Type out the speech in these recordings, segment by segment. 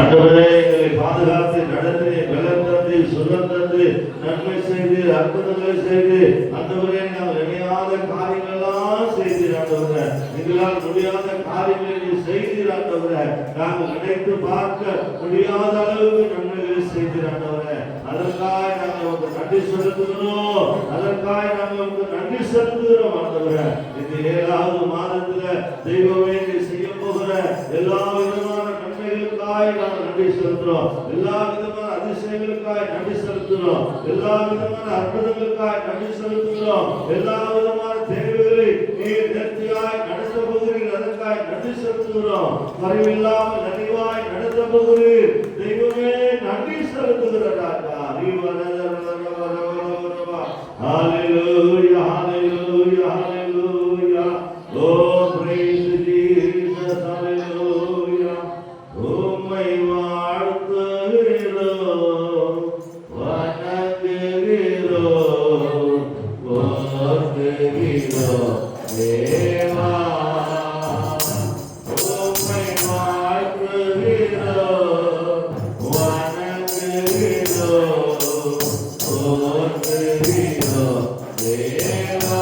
ஆண்டவரே எங்களை பாதுகாத்து நடத்தி பலன் தந்து சுகம் தந்து நன்மை செய்து அற்புதங்களை செய்து ஆண்டவரே நாங்கள் நினையாத காரியங்களெல்லாம் செய்தீர் ஆண்டவரே. எங்களால் முடியாத காரியங்களை நீ செய்தீர் ஆண்டவரே. நாங்கள் நினைத்து பார்க்க முடியாத அளவுக்கு நன்மைகளை செய்தீர் ஆண்டவரே. அதற்காக நாங்கள் உங்களுக்கு நன்றி செலுத்துகிறோம். அதற்காக நாங்கள் உங்களுக்கு நன்றி செலுத்துகிறோம் ஆண்டவரே. இந்த 7வது மாதத்துல தெய்வமே நீ செய்ய போகிற எல்லா விதமான நன்மைகளுக்காக நாங்கள் நன்றி செலுத்துறோம். எல்லா விதமான அதிசயங்களுக்காக நன்றி செலுத்துகிறோம். எல்லா விதமான அற்புதங்களுக்காக நன்றி செலுத்துகிறோம். எல்லா விதமான தேவைகளை நீர் நேர்த்தியாய் நடத்த போகிறீர். அதற்காக நன்றி செலுத்துகிறோம். குறைவில்லாமல் நிறைவாய் நடத்த போகிறீர். தெய்வமே நன்றி செலுத்துகிற ராஜா. Hallelujah, hallelujah, hallelujah. Oh, praise Jesus, hallelujah. Oh, my வாழ்த்துகிறோ வணங்குகிறோ போற்றுகிறோ Deva. Oh, my வாழ்த்துகிறோ வணங்குகிறோ போற்றுகிறோ தேவா.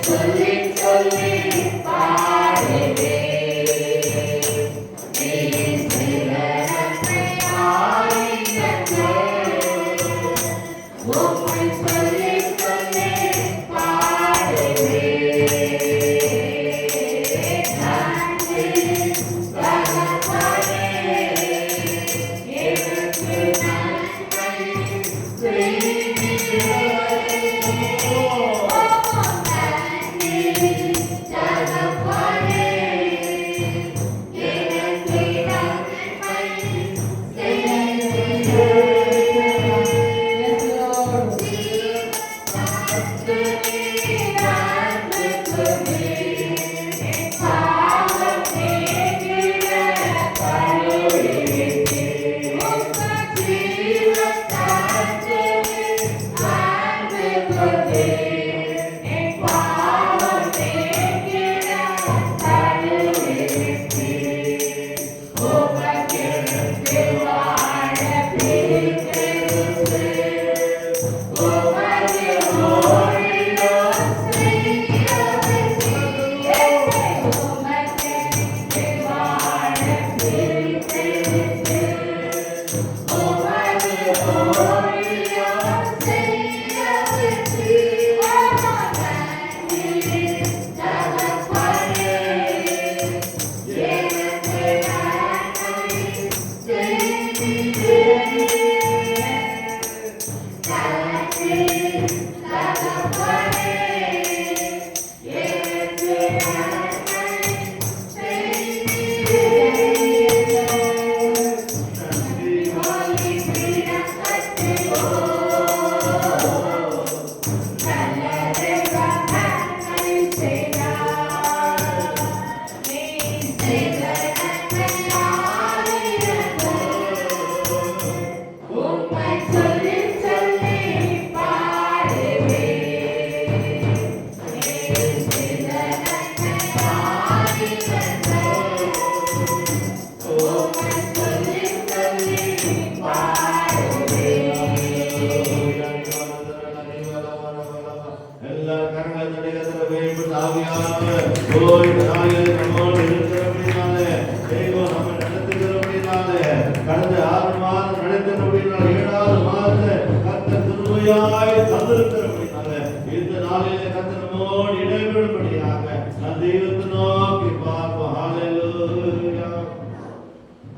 சொல்லி சொல்லி பாடுவே கடந்த 6 மாதம் நடத்தினபடினால 7வது மாதத்தை கர்த்தர் கிருபையாய் தந்திருக்கிறபடினால இந்த நாளிலே கர்த்தர் நம்மோடு இடைபெறும்படியாக நம் தெய்வத்தை நோக்கி பார்ப்போம். ஹalleluya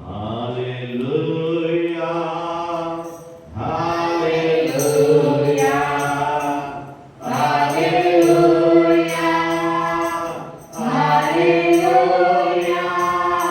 ஹalleluya ஹalleluya ஹalleluya ஹalleluya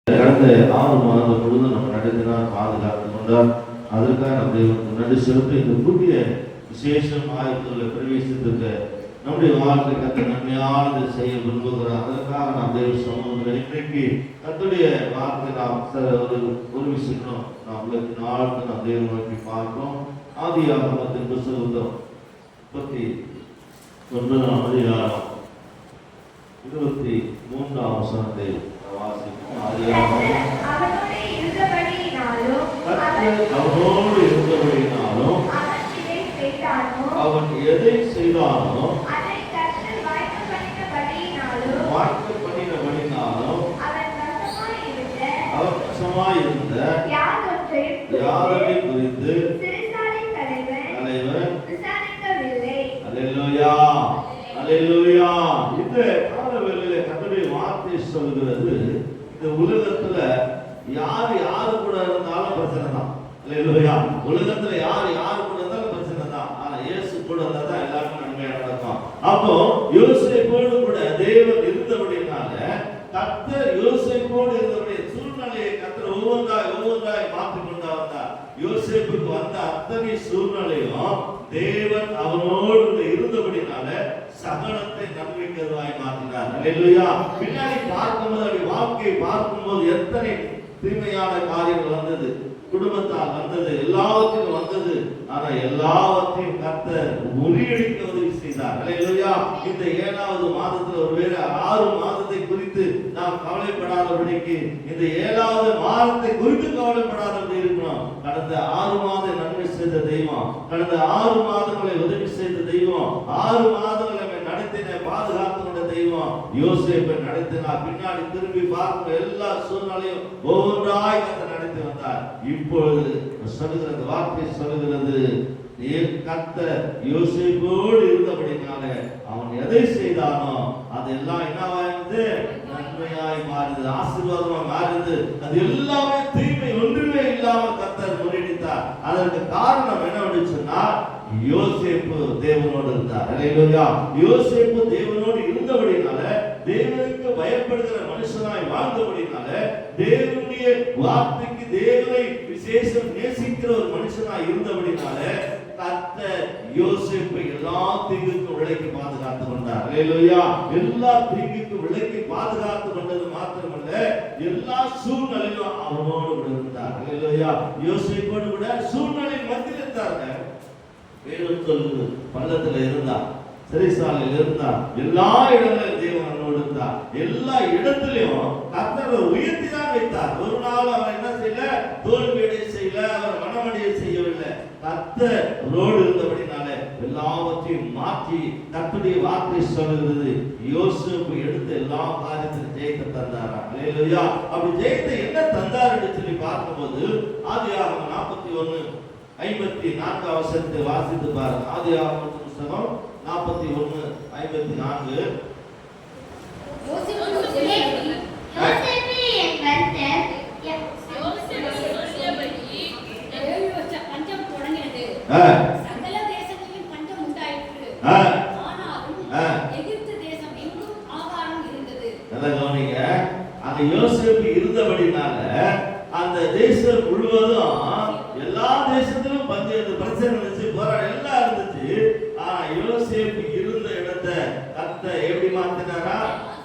கடந்த 6 மாதம் முழுவதும் நம்ம நடத்தினார், பாதுகாத்து கொண்டார். அதற்காக நம்ம தேவனுக்கு நன்றி செலுத்த இந்த புதிய விசேஷம் ஆயத்தங்களை பிரவேசித்திருக்க நம்முடைய வாழ்க்கை கத்த நன்மையானது செய்ய விரும்புகிறார். அதற்காக நாம் தேவ சமூகத்தில் இன்றைக்கு கத்துடைய வார்த்தை நாம் ஒரு விஷயம் நாம் உலகின் ஆழ்ந்து நாம் தேவ நோக்கி பார்ப்போம். ஆதியாகமத்தின் புத்தகம் 39ஆம் அதிகாரம் 23ஆம் வசனத்தை வாசிப்போம். ஆதியாகமம் அவனோடு இருந்தபடியினாலும் அவன் எதை செய்தானோ வாய்க்க பண்ணினபடினாலும் அவன் வசமாயிருந்த யாரை குறித்து தலைவன் அல்லேலூயா அல்லேலூயா. இந்த காலவெளியில கர்த்தருடைய வார்த்தை சொல்கிறது, இந்த உலகத்துல யாரு கூட இருந்தாலும் பிரச்சனை தான். அல்லேலூயா. உலகத்துல யாரு கூட இருந்தாலும் பிரச்சனை தான். ஆனா இயேசு கூட இருந்தா தான் எல்லாருக்கும் நன்மையா நடக்கும். அப்போ யோசேப்போடு கூட தேவன் இருந்தபடினால கர்த்தர் யோசேப்போடு இருந்தபடிய சூழ்நிலையை கர்த்தர் ஒவ்வொன்றாய் மாற்றிக் கொண்டு வந்தார். யோசேப்புக்கு வந்த அத்தனை சூழ்நிலையும் தேவன் அவனோடு இருந்தபடினால சகலத்தை நன்மைக்கிறதாய் மாற்றினார். அல்லேலூயா. பின்னாடி பார்க்கும்போது வாழ்க்கையை பார்க்கும்போது எத்தனை தீமையான காரியங்கள் வந்தது, குடும்பத்தால் வந்தது, எல்லாவற்றையும் வந்தது. ஆனா எல்லாவற்றையும் கர்த்தர் முறியடிக்க உதவி செய்தார். அல்லேலூயா. இந்த 7வது மாதத்துல ஒருவேளை 6 மாதத்தை குறித்து நாம் கவலைப்படாதபடிக்கு இந்த 7வது மாதத்தை குறித்து கவலைப்படாதபடி இருக்கணும். கடந்த 6 மாதம் நன்மை செய்த தெய்வம், கடந்த 6 மாதங்களை உதவி செய்த தெய்வம், 6 மாதங்களை நடத்தின பாதுகாத்து கொண்ட தெய்வம் யோசேப்பை நடத்தினார். பின்னாடி திரும்பி பார்க்கும் எல்லா சூழ்நிலையும் ஒவ்வொன்றாய் கர்த்தர் நடத்தி வந்தார். இப்பொழுது சொல்லுகிறது, வார்த்தை சொல்லுகிறது, கர்த்தர் யோசேப்போடு இருந்தபடினால அவன் எதை செய்தானோ அதெல்லாம் என்னவாயிருந்து நன்மையாய் மாறுது, ஆசீர்வாதமா மாறுது. அது எல்லாமே தீமை ஒன்றுமே இல்லாமல் கர்த்தர் முறியடித்தார். அதற்கு காரணம் என்னவென்று சொன்னால் யோசேப்பு தேவனோடு இருந்தார். அல்லேலூயா. யோசேப்பு தேவனோடு இருந்தபடினால, தேவனுக்கு பயப்படுகிற மனுஷனாய் வாழ்ந்தபடினால, தேவனுடைய வார்த்தைக்கு தேவனை விசேஷம் நேசிக்கிற ஒரு மனுஷனாய் இருந்தபடினால கர்த்தர் யோசேப்பை எல்லா தீங்குக்கும் விலக்கி பாதுகாத்து கொண்டார். அல்லேலூயா. எல்லா தீங்குக்கும் விலக்கி பாதுகாத்து கொண்டது மாத்திரமல்ல, எல்லா சூழ்நிலையிலும் அவனோடு இருந்தார். அல்லேலூயா. யோசேப்போடு கூட சூழ்நிலை மத்தியில் இருந்தாங்க. வேணும் சொல்லுது, பள்ளத்துல இருந்தா, சிறைசாலையில் இருந்தா, எல்லா இடங்களிலும் தேவன் அவனோடு இருந்தார். எல்லா இடத்திலையும் கர்த்தர் உயர்த்தி தான் வைத்தார். ஒரு நாள் அவர் என்ன செய்யல, தோல்வியடைய செய்யல, அவர் மனமடைய செய்யவில்லை. கர்த்தர் ரோடு இருந்தபடினால எல்லாவற்றையும் மாற்றி கர்த்தருடைய வார்த்தை சொல்லுகிறது, யோசேப்பு எடுத்த எல்லா காரியத்திலும் ஜெயத்தை தந்தாரா. அல்லேலூயா. அப்படி ஜெயத்தை என்ன தந்தார் என்று சொல்லி பார்க்கும்போது ஆதியாகமம் 41:54 வசனத்தை வாசித்து பாருங்க. ஆதியாகமத்தின் புத்தகம் 41:54. சகல தேசங்களிலும் பஞ்சம் உண்டாயிற்று. ஆனாலும் எகிப்து தேசம் எங்கும் ஆகாரம் இருந்தது. நல்லா கவனிங்க. அந்த யோசேப்பு இருந்தபடினால அந்த தேசம் முழுவதும் எல்லா தேசத்திலும் பஞ்சம், பிரச்சனை இருந்துச்சு, போராட்டம் எல்லாம் இருந்துச்சு. ஆனா யோசேப்பு இருந்த இடத்தை கர்த்தர் எப்படி மாத்தினாரா?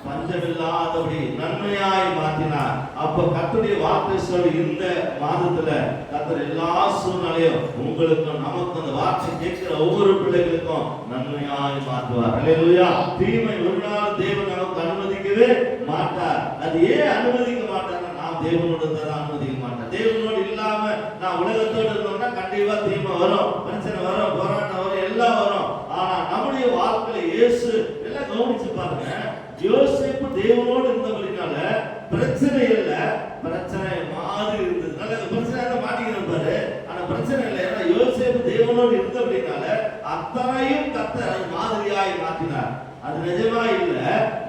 பஞ்சமில்லாதபடி நன்மையாய் மாற்றினார். அப்ப கர்த்தருடைய வார்த்தை சொல்லி இந்த மாதத்துல கர்த்தர் எல்லா சூழ்நிலையும் உங்களுக்கும் நமக்கும் அந்த வார்த்தை கேட்கிற ஒவ்வொரு பிள்ளைகளுக்கும் நன்மையாய் மாற்றுவார். அல்லேலூயா. தீமை ஒரு நாள் தேவன் நமக்கு அனுமதிக்கவே மாட்டார். அது ஏன் அனுமதிக்க மாட்டார்? நாம் தேவனோடு இருந்தால் அனுமதிக்க மாட்டார். தேவனோடு இல்லாம நான் உலகத்தோடு இருந்தோம்னா கண்டிப்பா தீமை வரும், பிரச்சனை வரும், போராட்டம் வரும், எல்லாம் வரும். ஆனா நம்முடைய வாழ்க்கையில இயேசு எல்லாம் கவனிச்சு பாருங்க. யோசேப்பு தேவனோடு இருந்தபடினால பிரச்சனை இல்ல, பிரச்சனை மாதிரி இருந்தது. நல்ல பிரச்சனை மாட்டிக்கிறாரு. ஆனா பிரச்சனை இல்லை. ஏன்னா யோசேப்பு தேவனோடு இருந்தபடினால அத்தனையும் கர்த்தர் மாதிரியாய் மாற்றினார். அது நிஜமா இல்ல,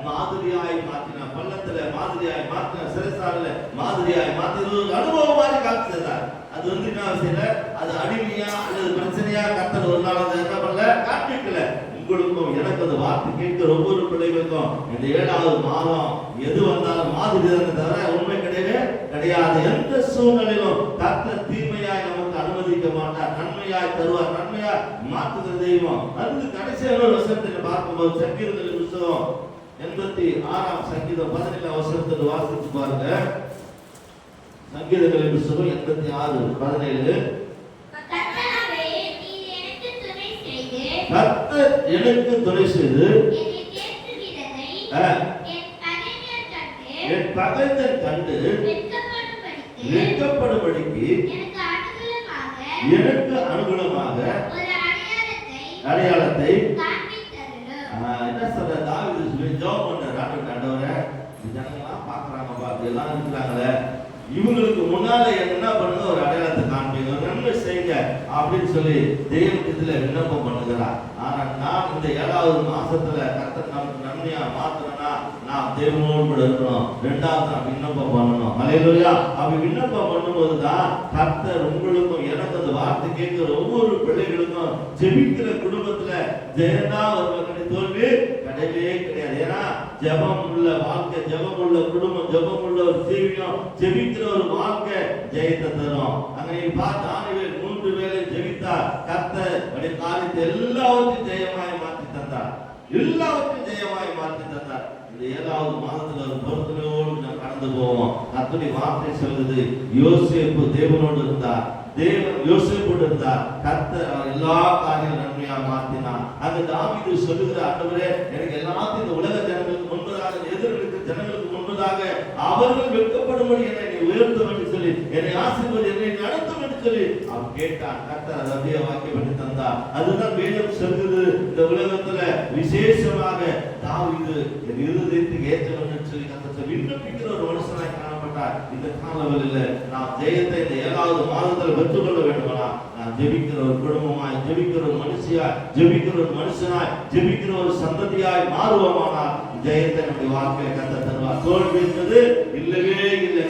மாதிரியாய் மாற்றினார். பள்ளத்துல மாதிரியாய் மாற்றினார், சிறைசாலையில மாதிரியாய் மாற்றினார். அனுபவம் மாதிரி காமிச்சார். அது என்ன செய்யல, அது அடிமையா அல்லது பிரச்சனையா கர்த்தர் ஒரு நாள் அதை என்ன பண்ணல, காண்பிக்கல. உங்களுக்கும் எனக்கு அந்த வார்த்தை கேட்கிற ஒவ்வொரு பிள்ளைகளுக்கும் இந்த 7வது மாதம் எது வந்தாலும் மாதிரி தானே தவிர உண்மை கிடையாது. எந்த சூழ்நிலையிலும் கர்த்தர் தீமையாய் நமக்கு அனுமதி நன்மையாய் தருவார், நன்மையாய் மாற்றுகிற தெய்வம். அதுக்கு கடைசியான ஒரு வசனத்தை பார்க்கும்போது சங்கீதங்களின் புத்தகம் 86ஆம் சங்கீதம் 17ஆம் வசனத்தை வாசித்து பாருங்க. சங்கீதங்களின் புத்தகம் 86:17. கர்த்தர் எனக்கு துணை செய்து என் பகைஞர் கண்டு வெட்கப்படும்படிக்கு எனக்கு அனுகூலமாக அடையாளத்தை என்ன சொல்ற தாவீது சொல்லி ஜெபம் பண்றாரு. ஆண்டவரே, ஜனங்கள்லாம் பாக்குறாங்கப்பா, அப்படி எல்லாம் இருக்கிறாங்களே, இவங்களுக்கு முன்னால என்ன பண்ணுங்க, ஒரு அடையாளத்தை காண்பீங்க, ஒரு நன்மை செய்யுங்க அப்படின்னு சொல்லி தெய்வத்துல விண்ணப்பம் பண்ணுகிறார். ஆனா நான் இந்த 7வது மாசத்துல கர்த்தர் நமக்கு நன்மையா மாத்தணும்னா நாம் தேவனோடு கூட இருக்கணும். 2வது நாம் விண்ணப்பம் பண்ணணும். அல்லேலூயா. அப்படி விண்ணப்பம் பண்ணும்போது தான் கர்த்தர் உங்களுக்கும் எனக்கு அந்த வார்த்தை கேட்கிற ஒவ்வொரு பிள்ளைகளுக்கும் ஜெபிக்கிற குடும்பத்துல ஜெயந்தா ஒரு தோல்வி கிடையவே கிடையாது. ஏன்னா ஜெபம் உள்ள வாழ்க்கை, ஜெபம் உள்ள குடும்பம், ஜெபம் உள்ள ஒரு ஜீவியம், ஜெபிக்கிற ஒரு வாழ்க்கை ஜெயத்தை தரும். அங்க நீங்க பார்த்து தானியேல் 3 வேளை ஜெபித்தார். கர்த்தர் அவருடைய காரியத்தை எல்லாவற்றையும் ஜெயமாய் மாற்றி தந்தார். எல்லாவற்றையும் ஜெயமாய் மாற்றி தந்தார். இந்த 7வது மாதத்துல ஒரு பொறுத்தலோடு நாம் கடந்து போவோம். கர்த்தருடைய வார்த்தை சொல்லுது, யோசேப்பு தேவனோடு இருந்தார், தேவன் யோசேப்போடு இருந்தார், கர்த்தர் அவர் எல்லா காரியங்களும் நன்மையா மாற்றினார். அந்த தாவீது சொல்லுகிற, ஆண்டவரே, எனக்கு எல்லாத்தையும் இந்த உலக ஜனங்களுக்கு முன்பதாக, எதிர்க்க ஜனங்களுக்கு முன்பதாக அவர்கள் வெட்கப்படும்படி என்னை நீ உயர்த்தும் என்று சொல்லி, என்னை ஆசீர்வதி, என்னை நடத்தும் என்று சொல்லி அவன் கேட்டான். கர்த்தர் அதை அப்படியே வாக்கியம் பண்ணி தந்தார். அதுதான் வேதம் சொல்லுது. இந்த உலகத்துல விசேஷமாக தாவீது என் இருதயத்துக்கு ஏற்றவன் என்று சொல்லி கர்த்தர் விண்ணப்பிக்கிற ஒரு மனுஷனாய் காணப்பட்டார். இந்த காலவெளியில நாம் ஜெயத்தை இந்த 7வது மாதத்துல பெற்றுக்கொள்ள வேண்டுமானா நாம் ஜெபிக்கிற ஒரு குடும்பமாய், ஜெபிக்கிற ஒரு மனுஷியாய், ஜெபிக்கிற ஒரு மனுஷனாய், ஜெபிக்கிற ஒரு சந்ததியாய் மாறுவோமானால் ஜெயத்தை நம்முடைய வாழ்க்கையை கர்த்தர் தருவார். தோல்வி என்பது இல்லவே இல்லை.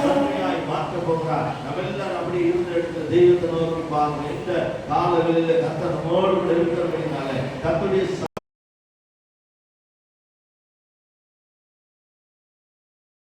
நன்மையாய் மாற்ற போகிறார். நம்ம எல்லாரும் அப்படி இருந்த இடத்துல தெய்வத்தை நோக்கி பார்க்கணும். இந்த காலவெளியில கர்த்தர் நம்மோடு கூட இருக்கிறபடினால கர்த்தருடைய